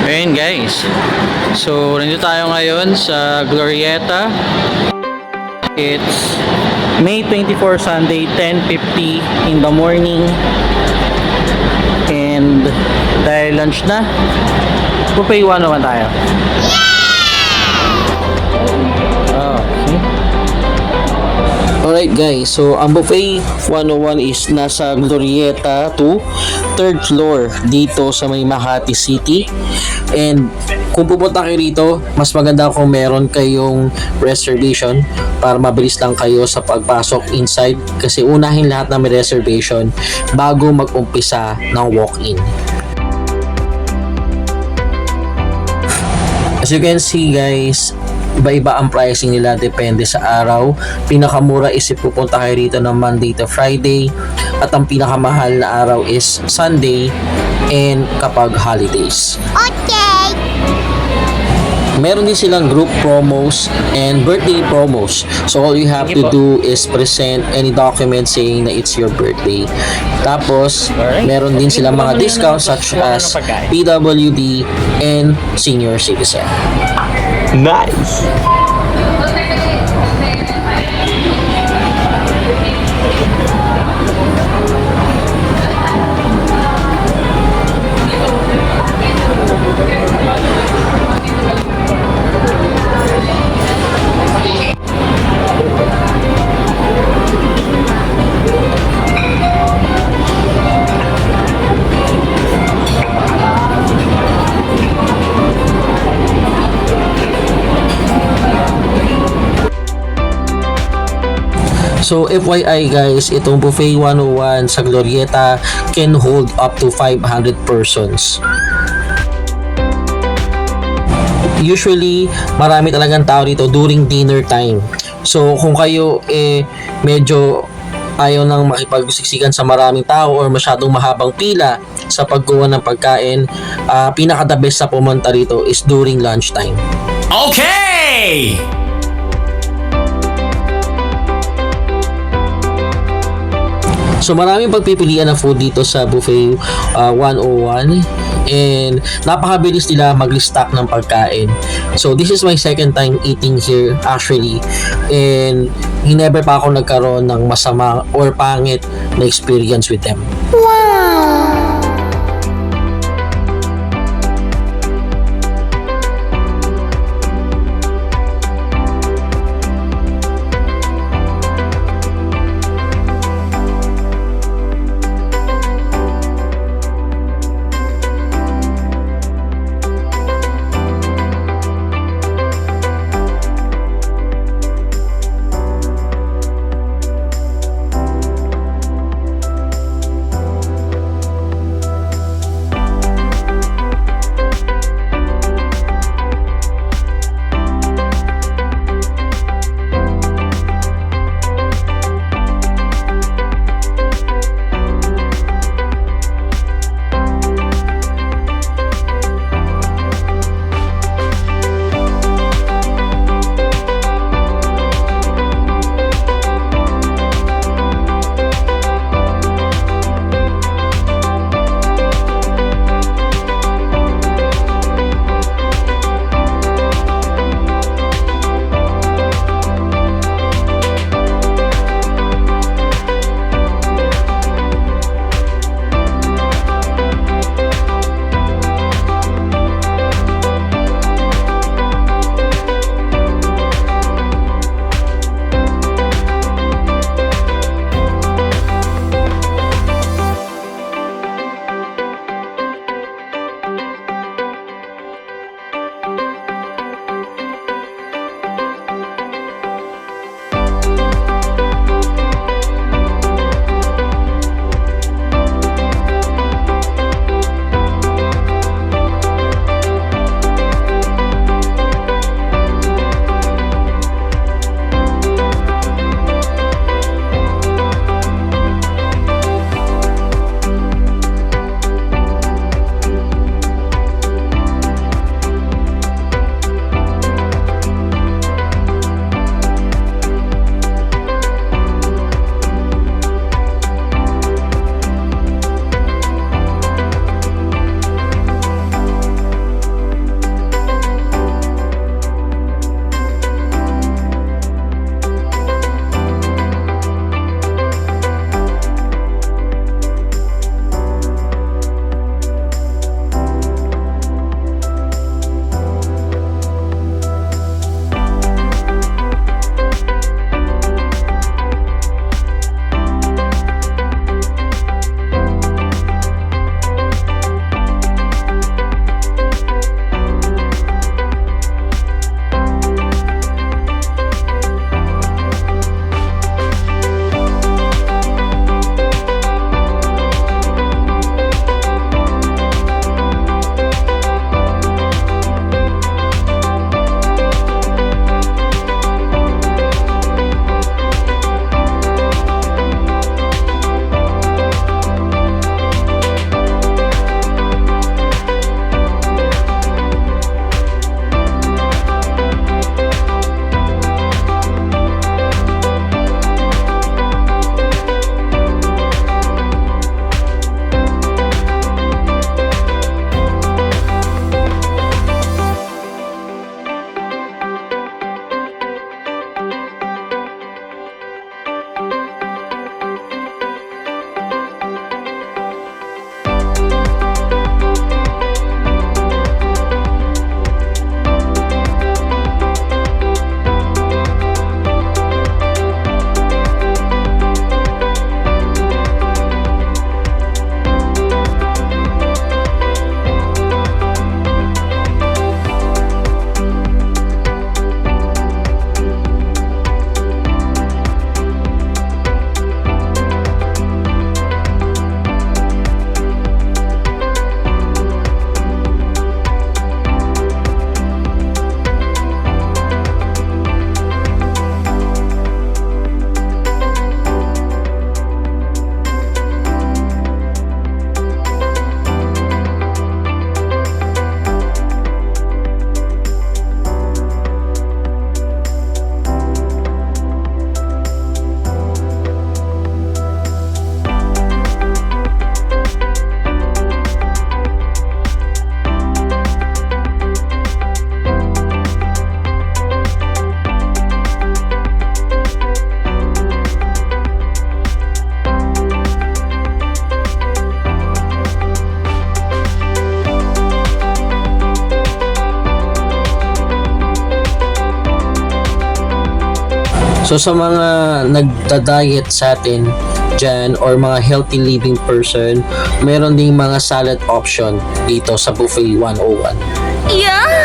Ayun guys, so nandito tayo ngayon sa Glorieta. It's May 24 Sunday, 10:50 in the morning. And dahil lunch na, buffet 1 naman tayo. Alright guys, so ang buffet 101 is nasa Glorieta 2, 3rd floor dito sa may Makati City. And kung pupunta kayo rito, mas maganda kung meron kayong reservation para mabilis lang kayo sa pagpasok inside, kasi unahin lahat na may reservation bago mag-umpisa ng walk-in. As you can see guys, iba-iba ang pricing nila, depende sa araw. Pinakamura is pupunta kayo rito ng Monday to Friday, at ang pinakamahal na araw is Sunday and kapag holidays. Okay. Meron din silang group promos and birthday promos. So all you have to do is present any document saying na it's your birthday. Tapos meron din silang mga discounts such as PWD and senior citizen. Nice. So FYI guys, itong buffet 101 sa Glorieta can hold up to 500 persons. Usually, marami talagang tao dito during dinner time. So kung kayo medyo ayaw nang makipagsiksikan sa maraming tao or masyadong mahabang pila sa pagkuha ng pagkain, pinaka the best sa pumunta rito is during lunchtime. Okay! So maraming pagpipilian ng food dito sa buffet 101, and napakabilis nila mag-stock ng pagkain. So this is my second time eating here actually, and never pa ako nagkaroon ng masama or pangit na experience with them. So sa mga nagda-diet sa atin dyan or mga healthy living person, meron ding mga salad option dito sa Buffet 101. Yeah!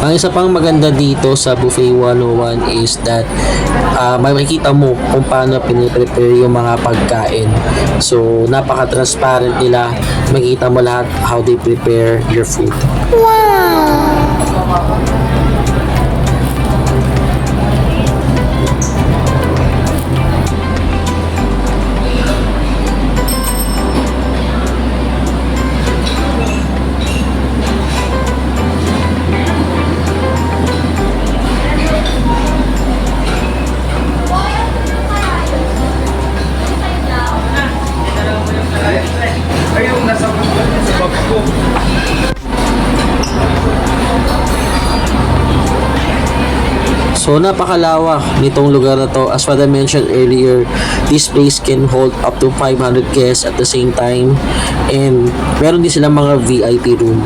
Ang isa pang maganda dito sa Buffet 101 is that makikita mo kung paano piniprepare yung mga pagkain. So, napaka-transparent nila. Makikita mo lahat how they prepare your food. So napakalawak nitong lugar na to. As what I mentioned earlier, this place can hold up to 500 guests at the same time, and meron din silang mga VIP room.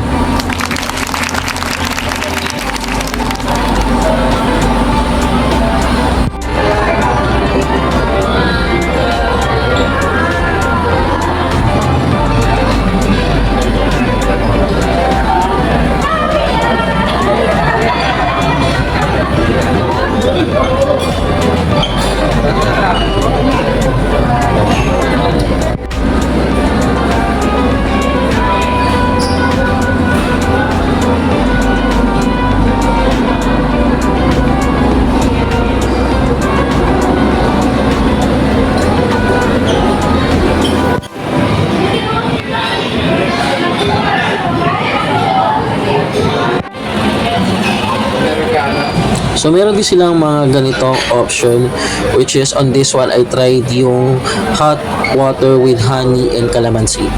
So meron din silang mga ganitong option, which is on this one I tried yung hot water with honey and calamansi.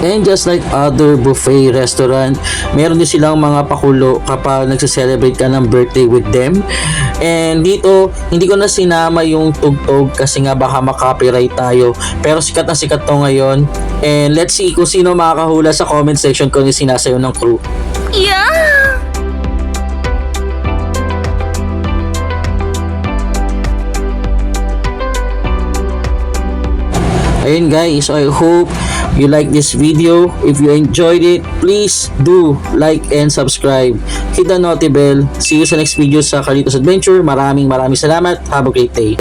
And just like other buffet restaurant, meron din silang mga pakulo kapag nagse-celebrate ka ng birthday with them. And dito, hindi ko na sinama yung tugtog kasi nga baka makopyright tayo. Pero sikat na sikat to ngayon. And let's see kung sino makakahula sa comment section kung yung sinasayo ng crew. Yeah! Ayun guys, so I hope you like this video. If you enjoyed it, please do like and subscribe. Hit the notify bell. See you sa next video sa Carlitos Adventure. Maraming salamat. Have a great day.